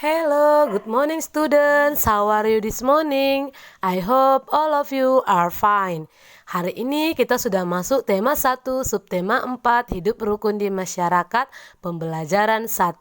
Hello, good morning students. How are you this morning? I hope all of you are fine. Hari ini kita sudah masuk tema 1, subtema 4, hidup rukun di masyarakat, pembelajaran 1.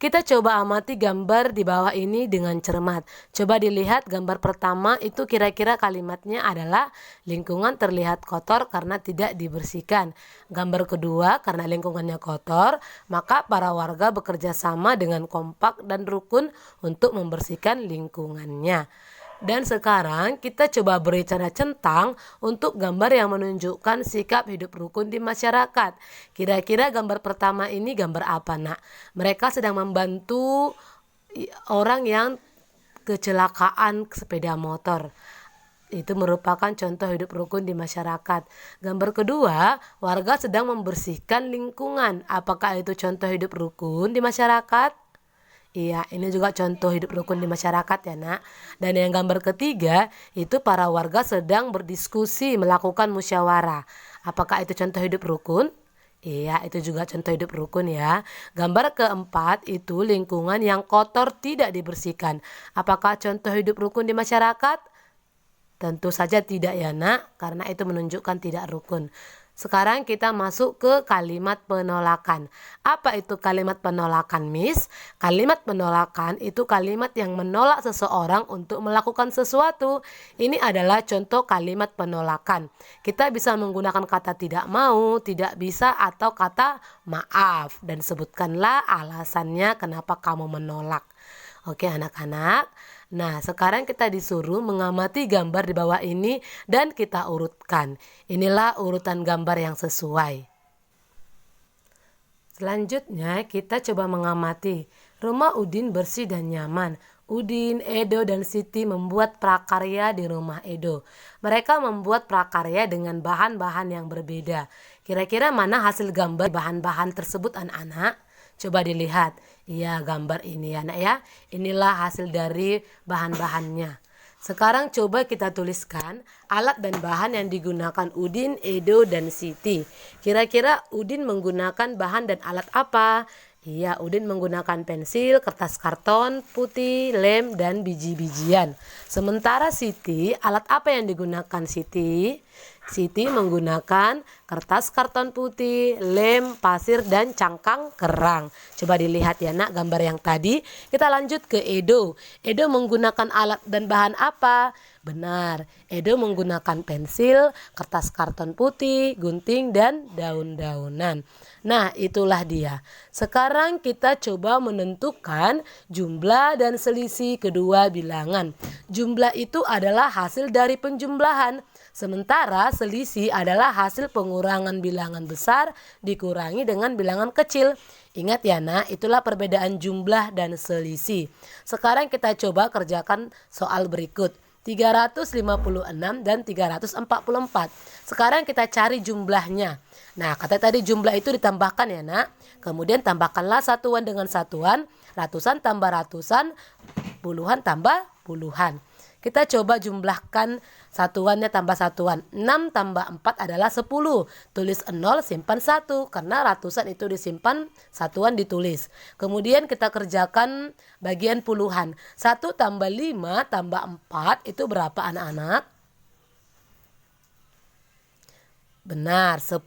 Kita coba amati gambar di bawah ini dengan cermat. Coba dilihat gambar pertama itu kira-kira kalimatnya adalah lingkungan terlihat kotor karena tidak dibersihkan. Gambar kedua karena lingkungannya kotor, maka para warga bekerja sama dengan kompak dan rukun untuk membersihkan lingkungannya. Dan sekarang kita coba beri tanda centang untuk gambar yang menunjukkan sikap hidup rukun di masyarakat. Kira-kira gambar pertama ini gambar apa, Nak? Mereka sedang membantu orang yang kecelakaan sepeda motor. Itu merupakan contoh hidup rukun di masyarakat. Gambar kedua, warga sedang membersihkan lingkungan. Apakah itu contoh hidup rukun di masyarakat? Iya, ini juga contoh hidup rukun di masyarakat ya, Nak. Dan yang gambar ketiga, itu para warga sedang berdiskusi melakukan musyawarah. Apakah itu contoh hidup rukun? Iya, itu juga contoh hidup rukun ya. Gambar keempat itu lingkungan yang kotor tidak dibersihkan. Apakah contoh hidup rukun di masyarakat? Tentu saja tidak ya, Nak, karena itu menunjukkan tidak rukun. Sekarang kita masuk ke kalimat penolakan. Apa itu kalimat penolakan, Miss? Kalimat penolakan itu kalimat yang menolak seseorang untuk melakukan sesuatu. Ini adalah contoh kalimat penolakan. Kita bisa menggunakan kata tidak mau, tidak bisa, atau kata maaf. Dan sebutkanlah alasannya kenapa kamu menolak. Oke anak-anak. Nah, sekarang kita disuruh mengamati gambar di bawah ini dan kita urutkan. Inilah urutan gambar yang sesuai. Selanjutnya kita coba mengamati. Rumah Udin bersih dan nyaman. Udin, Edo, dan Siti membuat prakarya di rumah Edo. Mereka membuat prakarya dengan bahan-bahan yang berbeda. Kira-kira mana hasil gambar bahan-bahan tersebut anak-anak? Coba dilihat. Iya, gambar ini ya, Nak ya. Inilah hasil dari bahan-bahannya. Sekarang coba kita tuliskan alat dan bahan yang digunakan Udin, Edo, dan Siti. Kira-kira Udin menggunakan bahan dan alat apa? Iya, Udin menggunakan pensil, kertas karton, putih, lem, dan biji-bijian. Sementara Siti, alat apa yang digunakan Siti? Siti menggunakan kertas karton putih, lem, pasir, dan cangkang kerang. Coba dilihat ya, Nak, gambar yang tadi. Kita lanjut ke Edo. Edo menggunakan alat dan bahan apa? Benar, Edo menggunakan pensil, kertas karton putih, gunting, dan daun-daunan. Nah, itulah dia. Sekarang kita coba menentukan jumlah dan selisih kedua bilangan. Jumlah itu adalah hasil dari penjumlahan. Sementara selisih adalah hasil pengurangan bilangan besar dikurangi dengan bilangan kecil. Ingat ya, Nak, itulah perbedaan jumlah dan selisih. Sekarang kita coba kerjakan soal berikut. 356 dan 344. Sekarang kita cari jumlahnya. Nah, kata tadi jumlah itu ditambahkan ya, Nak. Kemudian tambahkanlah satuan dengan satuan, ratusan tambah ratusan, puluhan tambah puluhan. Kita coba jumlahkan satuannya tambah satuan. 6 tambah 4 adalah 10. Tulis 0, simpan 1. Karena ratusan itu disimpan, satuan ditulis. Kemudian kita kerjakan bagian puluhan. 1 tambah 5 tambah 4 itu berapa anak-anak? Benar, 10.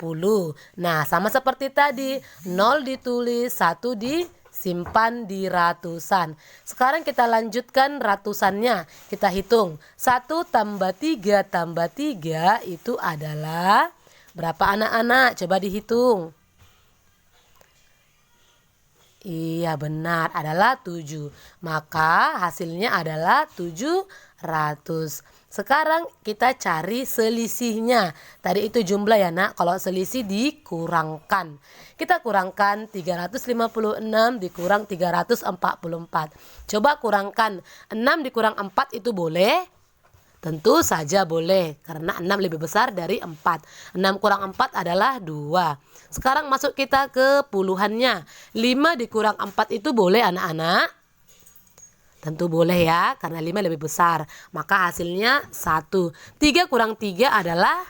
Nah, sama seperti tadi. 0 ditulis, 1 disimpan di ratusan. Sekarang kita lanjutkan ratusannya. Kita hitung. 1 tambah 3 tambah 3 itu adalah berapa anak-anak? Coba dihitung. Iya, benar, adalah 7. Maka hasilnya adalah 700. Sekarang kita cari selisihnya. Tadi itu jumlah ya, Nak. Kalau selisih dikurangkan. Kita kurangkan 356 dikurang 344. Coba kurangkan 6 dikurang 4 itu boleh? Tentu saja boleh, karena 6 lebih besar dari 4. 6 kurang 4 adalah 2. Sekarang masuk kita ke puluhannya. 5 dikurang 4 itu boleh anak-anak? Tentu boleh ya, karena 5 lebih besar. Maka hasilnya 1. 3 kurang 3 adalah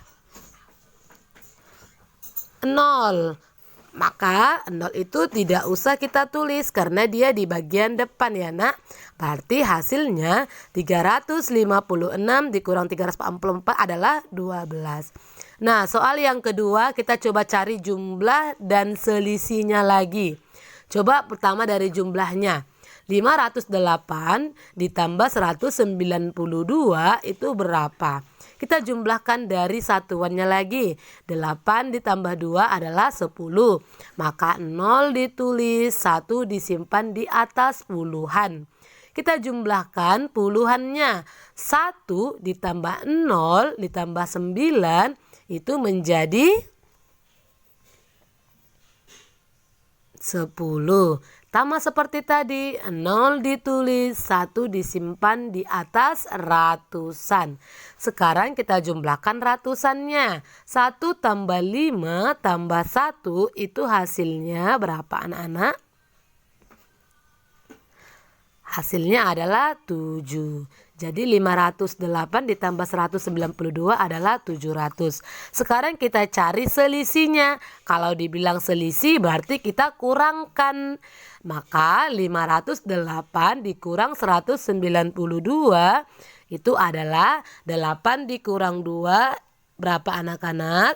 0. Maka 0 itu tidak usah kita tulis karena dia di bagian depan ya nak. Berarti hasilnya 356 dikurang 344 adalah 12. Nah, soal yang kedua kita coba cari jumlah dan selisihnya lagi. Coba pertama dari jumlahnya. 508 ditambah 192 itu berapa? Kita jumlahkan dari satuannya lagi. 8 ditambah 2 adalah 10. Maka 0 ditulis, 1 disimpan di atas puluhan. Kita jumlahkan puluhannya. 1 ditambah 0 ditambah 9 itu menjadi 10. Sama seperti tadi, 0 ditulis, 1 disimpan di atas ratusan. Sekarang kita jumlahkan ratusannya. 1 tambah 5 tambah 1 itu hasilnya berapa anak-anak? Hasilnya adalah 7. Jadi 508 ditambah 192 adalah 700. Sekarang kita cari selisihnya. Kalau dibilang selisih berarti kita kurangkan. Maka 508 dikurang 192 itu adalah 8 dikurang 2 berapa anak-anak?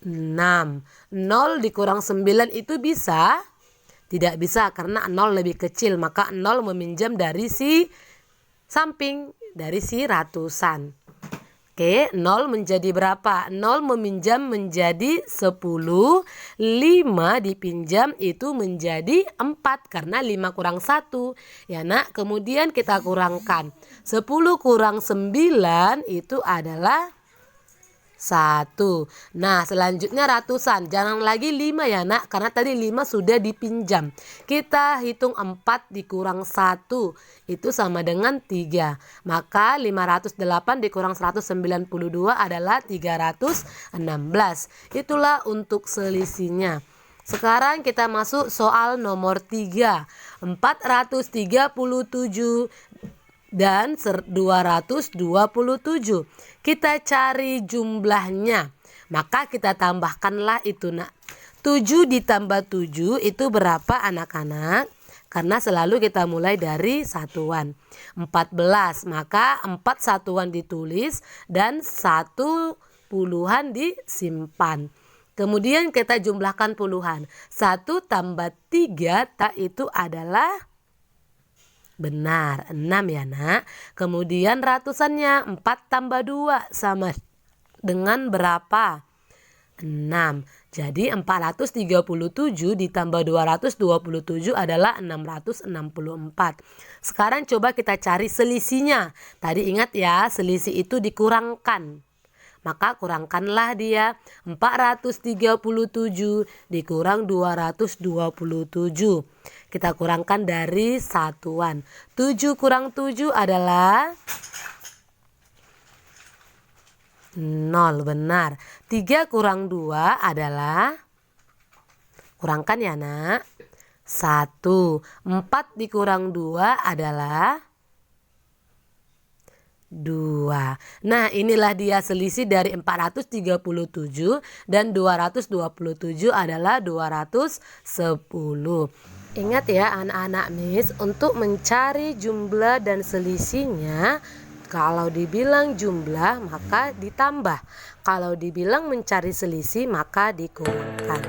6. 0 dikurang 9 itu bisa? Tidak bisa karena 0 lebih kecil, maka 0 meminjam dari si samping, dari si ratusan. Oke, 0 menjadi berapa? 0 meminjam menjadi 10, 5 dipinjam itu menjadi 4 karena 5 kurang 1. Ya nak, kemudian kita kurangkan. 10 kurang 9 itu adalah 1. Nah, selanjutnya ratusan. Jangan lagi 5 ya nak, karena tadi 5 sudah dipinjam. Kita hitung 4 dikurang 1 itu sama dengan 3. Maka 508 dikurang 192 adalah 316. Itulah untuk selisihnya. Sekarang kita masuk soal nomor 3. 437 dan 227. Kita cari jumlahnya. Maka kita tambahkanlah itu nak. 7 ditambah 7 itu berapa anak-anak? Karena selalu kita mulai dari satuan. 14. Maka 4 satuan ditulis dan 1 puluhan disimpan. Kemudian kita jumlahkan puluhan. 1 tambah 3 tak itu adalah benar 6 ya nak. Kemudian ratusannya 4 tambah 2 sama dengan berapa? 6. Jadi 437 ditambah 227 adalah 664. Sekarang coba kita cari selisihnya. Tadi ingat ya, selisih itu dikurangkan. Maka kurangkanlah dia. 437 dikurang 227. Kita kurangkan dari satuan. 7 kurang 7 adalah 0, benar. 3 kurang 2 adalah, kurangkan ya nak, 1. 4 dikurang 2 adalah 2. Nah, inilah dia selisih dari 437 dan 227 adalah 210. Ingat ya anak-anak Miss, untuk mencari jumlah dan selisihnya, kalau dibilang jumlah maka ditambah. Kalau dibilang mencari selisih maka dikurangkan.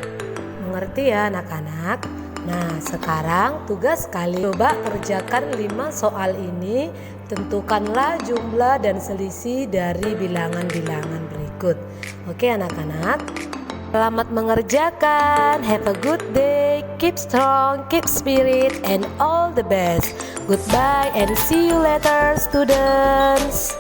Mengerti ya anak-anak? Nah, sekarang tugas kalian coba kerjakan 5 soal ini. Tentukanlah jumlah dan selisih dari bilangan-bilangan berikut. Oke anak-anak? Selamat mengerjakan. Have a good day. Keep strong, keep spirit, and all the best. Goodbye and see you later, students.